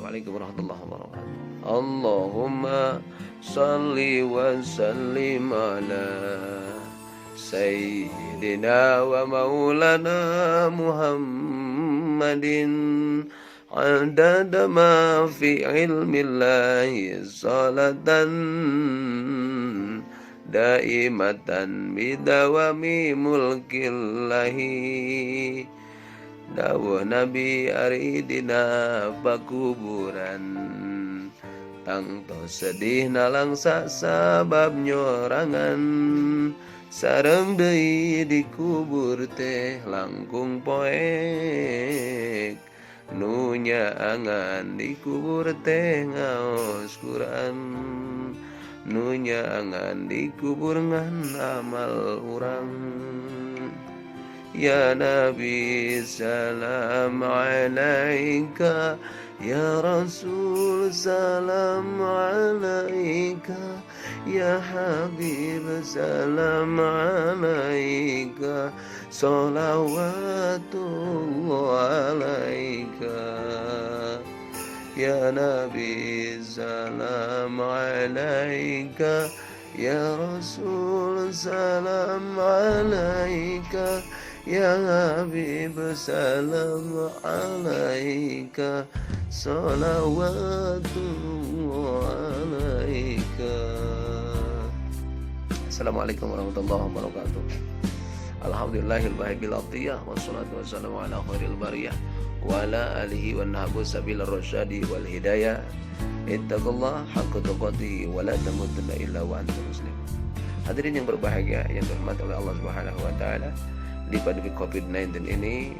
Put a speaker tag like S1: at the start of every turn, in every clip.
S1: Waalaikumsalam warahmatullahi wabarakatuh. Allahumma salli wa sallim ala Sayyidina wa maulana Muhammadin adada ma fi ilmillahi salatan daimatan bidawami mulkillahi dawuh Nabi aridina pakuburan tangto sedih nalang sabab nyorangan sareng deui dikubur teh langkung poek nu nyaangan dikubur teh ngaos Quran nu nyaangan dikubur ngan amal urang. Ya Nabi salam alaika, Ya Rasul salam alaika, Ya Habib salam alaika, salawatullah alaika. Ya Nabi salam alaika, Ya Rasul salam alaika, Ya Habib salam alaika, salawatullah alaika. Assalamualaikum warahmatullahi wabarakatuh. Alhamdulillahil bahibil atiyah wassalatu wassalamu ala khairil bariyah wa ala alihi wa nahbu sabil rasyadi wal hidayah. Ittaqullah haqqa tuqatih wa la tamutunna illa wa antum muslimun. Hadirin yang berbahagia yang dirahmati oleh Allah Subhanahu wa taala, di pandemi COVID-19 ini,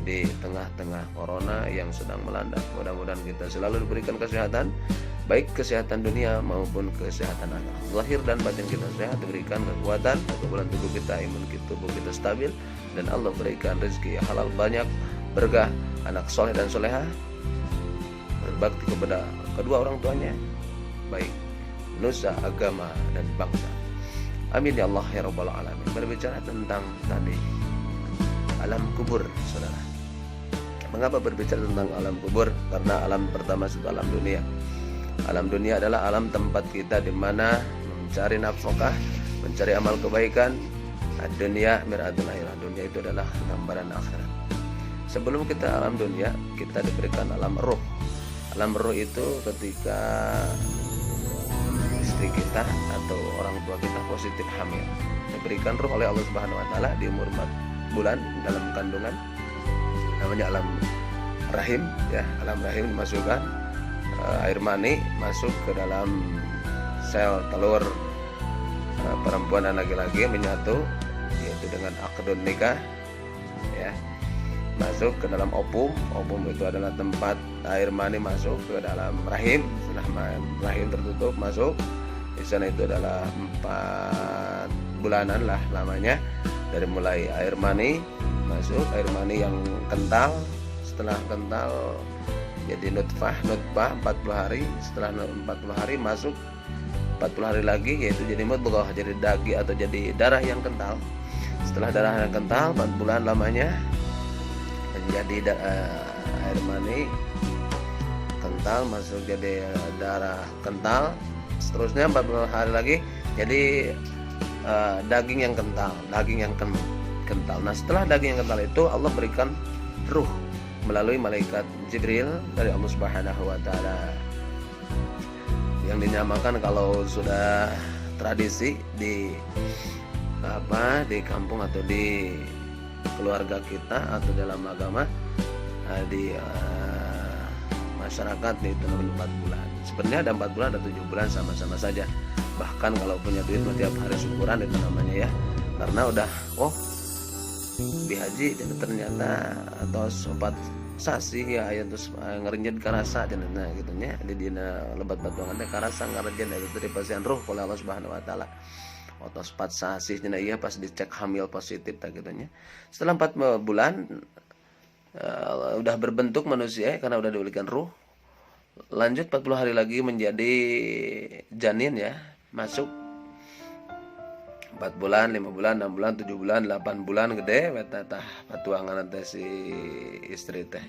S1: di tengah-tengah corona yang sedang melanda, mudah-mudahan kita selalu diberikan kesehatan, baik kesehatan dunia maupun kesehatan akhirat. Zahir dan batin kita sehat, diberikan kekuatan, kekebalan tubuh kita, imun tubuh kita stabil, dan Allah berikan rezeki yang halal banyak, berkah, anak soleh dan solehah, berbakti kepada kedua orang tuanya, baik nusa, agama, dan bangsa. Amin ya Allah ya Rabbal Alamin. Berbicara tentang tadi alam kubur, saudara. Mengapa berbicara tentang alam kubur? Karena alam pertama itu alam dunia. Alam dunia adalah alam tempat kita di mana mencari nafkah, mencari amal kebaikan. Dunia miratul akhirah. Dunia itu adalah gambaran akhirat. Sebelum kita alam dunia, kita diberikan alam ruh. Alam ruh itu ketika istri kita atau orang tua kita positif hamil, diberikan ruh oleh Allah Subhanahu wa taala di umur 4 bulan dalam kandungan, namanya alam rahim ya. Alam rahim dimasukkan air mani masuk ke dalam sel telur perempuan dan laki-laki menyatu, yaitu dengan akdun nikah ya, masuk ke dalam opum. Opum itu adalah tempat air mani masuk ke dalam rahim. Setelah rahim tertutup masuk di sana, itu adalah 4 bulanan lah lamanya, dari mulai air mani masuk, air mani yang kental, setelah kental jadi nutfah 40 hari, setelah 40 hari masuk 40 hari lagi, yaitu jadi mudghah, jadi daging atau jadi darah yang kental. Setelah darah yang kental 4 bulan lamanya menjadi air mani kental, masuk jadi darah kental, seterusnya 40 hari lagi jadi daging yang kental, kental. Nah, setelah daging yang kental itu Allah berikan ruh melalui malaikat Jibril dari Allah Subhanahu wa taala, yang dinamakan kalau sudah tradisi di kampung atau di keluarga kita atau dalam agama, di masyarakat, itu namanya 4 bulan. Sebenarnya ada 4 bulan, ada 7 bulan, sama-sama saja. Bahkan kalau punya duit tiap hari syukuran itu namanya ya, karena udah dihaji dan ternyata atau sobat sasi ya aya terus ngerinjeun karasa cenah gitu nya, di dina lebat batuangan teh karasa ngarenjeun itu dipasihan ruh oleh Allah Subhanahu wa taala. Otos 4 sasi cenah ieu pas dicek hamil positif tah gitu nya. Setelah 4 bulan udah berbentuk manusia karena udah diberikan ruh. Lanjut 40 hari lagi menjadi janin ya, masuk 4 bulan, 5 bulan, 6 bulan, 7 bulan, 8 bulan gede eta tah patuangan teh si istri teh.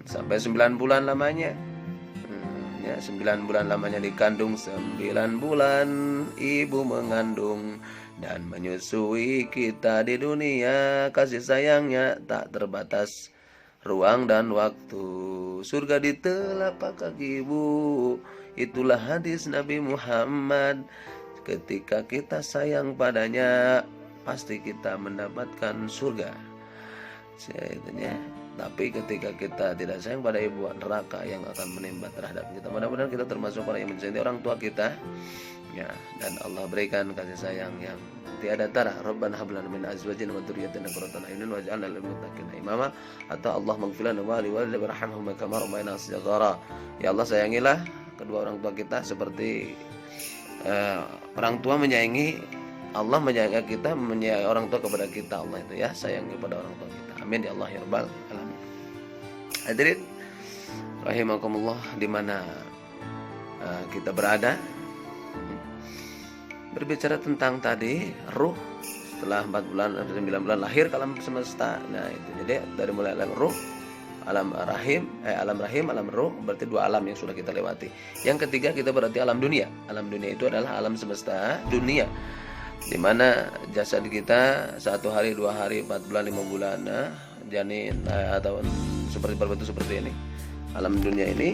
S1: Sampai 9 bulan lamanya. Ya, 9 bulan lamanya dikandung, 9 bulan ibu mengandung dan menyusui kita di dunia. Kasih sayangnya tak terbatas ruang dan waktu. Surga di telapak kaki ibu. Itulah hadis Nabi Muhammad. Ketika kita sayang padanya, pasti kita mendapatkan surga. Tapi ketika kita tidak sayang pada ibu, neraka yang akan menimba terhadap kita. Mudah-mudahan kita termasuk orang yang mencintai orang tua kita, ya, dan Allah berikan kasih sayang yang tiada tara. Rabbana hab lana min azwajina wa dzurriyyatina qurrata a'yunin waj'alna lil muttaqina imama. Atau Allah maghfir lana wa li walidayna warhamhum kama rabbayana shighara. Ya Allah, sayangilah kedua orang tua kita seperti orang tua menyayangi, Allah menyayangi kita, menyayangi orang tua kepada kita. Allah itu ya sayangi pada orang tua kita. Amin ya Allah ya rabbal alamin. Hadirin rahimakumullah, di mana kita berada, berbicara tentang tadi ruh setelah 4 bulan atau 9 bulan lahir ke alam semesta. Nah itu jadi dari mulai alam ruh, alam rahim, alam ruh, berarti 2 alam yang sudah kita lewati. Yang ketiga kita berarti alam dunia. Alam dunia itu adalah alam semesta dunia, di mana jasad kita 1 hari, 2 hari, 4 bulan, 5 bulan, janin atau seperti berbentuk seperti ini. Alam dunia ini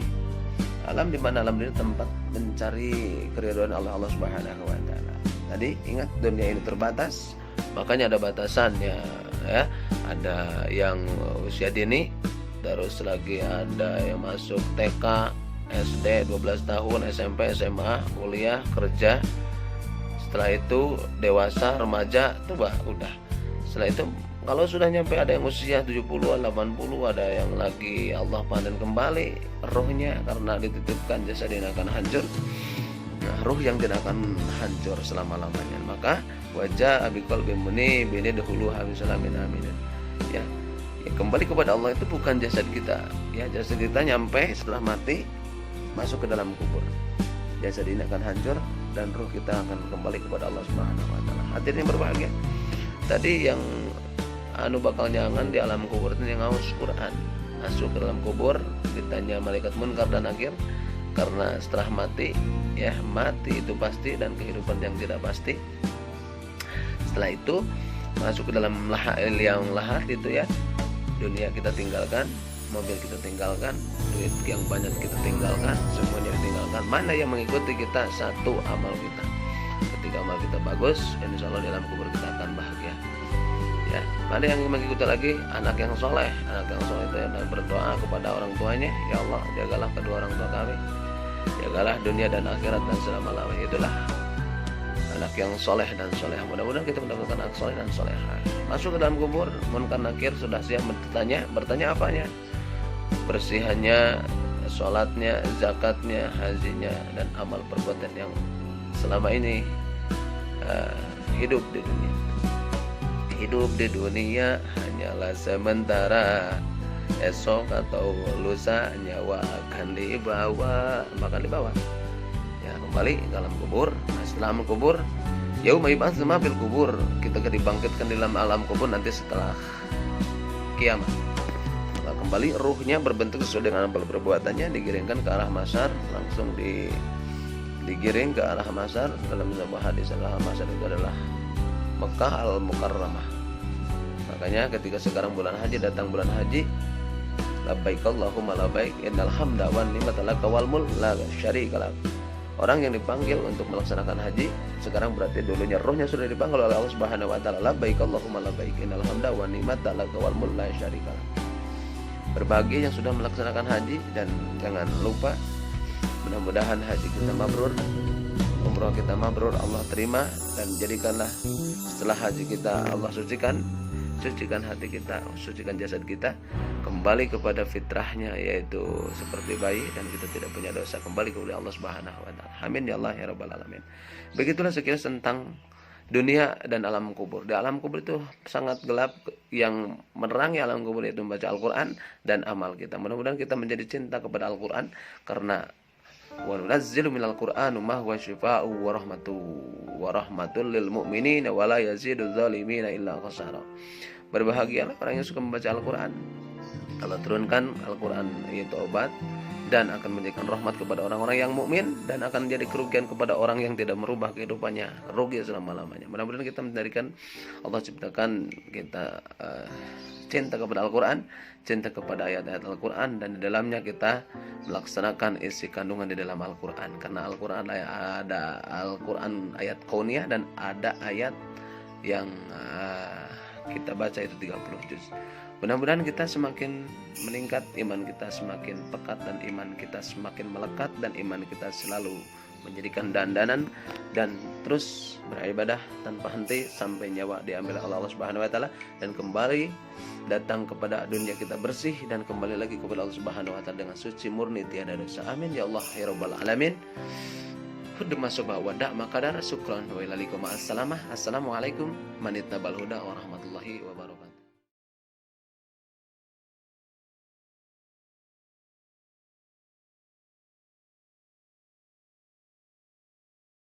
S1: alam di mana alam dunia tempat mencari keridhaan Allah Subhanahu wa taala. Tadi ingat dunia ini terbatas, makanya ada batasannya ya. Ada yang usia dini, terus lagi ada yang masuk TK, SD 12 tahun, SMP, SMA, kuliah, kerja. Setelah itu dewasa, remaja, tua, udah. Setelah itu kalau sudah nyampe ada yang usia 70-an, 80, ada yang lagi Allah panen kembali rohnya karena dititipkan jasadnya akan hancur. Nah, ruh yang tidak akan hancur selama-lamanya. Maka wajah abikal bimuni bini dahulu habisalamin amin. Ya, kembali kepada Allah itu bukan jasad kita. Ya, jasad kita nyampe setelah mati masuk ke dalam kubur. Jasad ini akan hancur dan ruh kita akan kembali kepada Allah Subhanahu wa taala. Hadirin yang berbahagia. Tadi yang bakal nyangan di alam kubur itu yang ngaus Quran, masuk ke dalam kubur ditanya malaikat munkar dan nakir, karena setelah mati ya, mati itu pasti dan kehidupan yang tidak pasti. Setelah itu masuk ke dalam yang lahat itu ya, dunia kita tinggalkan, mobil kita tinggalkan, duit yang banyak kita tinggalkan, semuanya ditinggalkan. Mana yang mengikuti kita? Satu, amal kita. Ketika amal kita bagus, insya Allah di dalam kubur kita akan bahagia. Ya, ada yang mengikuti lagi anak yang soleh. Anak yang soleh itu yang berdoa kepada orang tuanya, ya Allah jagalah kedua orang tua kami, jagalah dunia dan akhirat dan selama-lamanya. Itulah anak yang soleh dan soleh. Mudah-mudahan kita mendapatkan anak soleh dan soleha. Masuk ke dalam kubur, munkar nakir sudah siap bertanya apanya? Bersihannya, sholatnya, zakatnya, hajinya, dan amal perbuatan yang selama ini hidup di dunia. Hidup di dunia hanyalah sementara, esok atau lusa nyawa akan dibawa ya, kembali ke dalam kubur. Nah, setelah kubur, yauma yub'ats ma fil kubur, kita akan dibangkitkan di dalam alam kubur nanti setelah kiamat. Nah, kembali ruhnya berbentuk sesuai dengan amal perbuatannya, digiringkan ke arah mahsyar, langsung digiring ke arah mahsyar. Dalam sebuah hadis, arah mahsyar itu adalah Mekah Al-Mukarramah. Makanya ketika sekarang bulan haji, datang bulan haji, labbaik Allahumma labbaik innal hamda wan ni'mata laka wal mulk la syarika lak. Orang yang dipanggil untuk melaksanakan haji sekarang berarti dulunya rohnya sudah dipanggil oleh Allah Subhanahu wa taala, labbaik Allahumma labbaik innal hamda wan ni'mata laka wal mulk la syarika lak. Berbahagia yang sudah melaksanakan haji, dan jangan lupa mudah-mudahan haji kita mabrur, umroh kita mabrur, Allah terima, dan jadikanlah setelah haji kita Allah sucikan hati kita, sucikan jasad kita, kembali kepada fitrahnya, yaitu seperti bayi, dan kita tidak punya dosa, kembali kepada Allah Subhanahu wa taala. Amin ya Allah ya rabbal alamin. Begitulah sekilas tentang dunia dan alam kubur. Di alam kubur itu sangat gelap, yang menerangi alam kubur itu membaca Al-Qur'an dan amal kita. Mudah-mudahan kita menjadi cinta kepada Al-Qur'an, karena wa nunazzilu minal qur'ani ma huwa syifaa'u wa rahmatul lil mu'minina wa la yazidu dzalimina illa khasara. Berbahagialah orang yang suka membaca Al-Qur'an. Allah turunkan Al-Qur'an yaitu obat dan akan menjadikan rahmat kepada orang-orang yang mukmin dan akan menjadi kerugian kepada orang yang tidak merubah kehidupannya, rugi selama-lamanya. Mudah-mudahan kita menjadikan Allah ciptakan kita cinta kepada Al-Qur'an, cinta kepada ayat-ayat Al-Qur'an, dan di dalamnya kita melaksanakan isi kandungan di dalam Al-Qur'an. Karena Al-Qur'an ada Al-Qur'an ayat kauniyah dan ada ayat yang kita baca itu 30 juz. Mudah-mudahan kita semakin meningkat, iman kita semakin pekat, dan iman kita semakin melekat, dan iman kita selalu menjadikan dandanan dan terus beribadah tanpa henti sampai nyawa diambil oleh Allah Subhanahu wa taala dan kembali datang kepada dunia kita bersih dan kembali lagi kepada Allah Subhanahu wa taala dengan suci murni tiada dosa. Amin ya Allah ya rabbal alamin. Hudma subha wa da'ma qadar syukran wa ilaikum assalamah. Assalamualaikum manitnabal huda warahmatullahi wabarakatuh.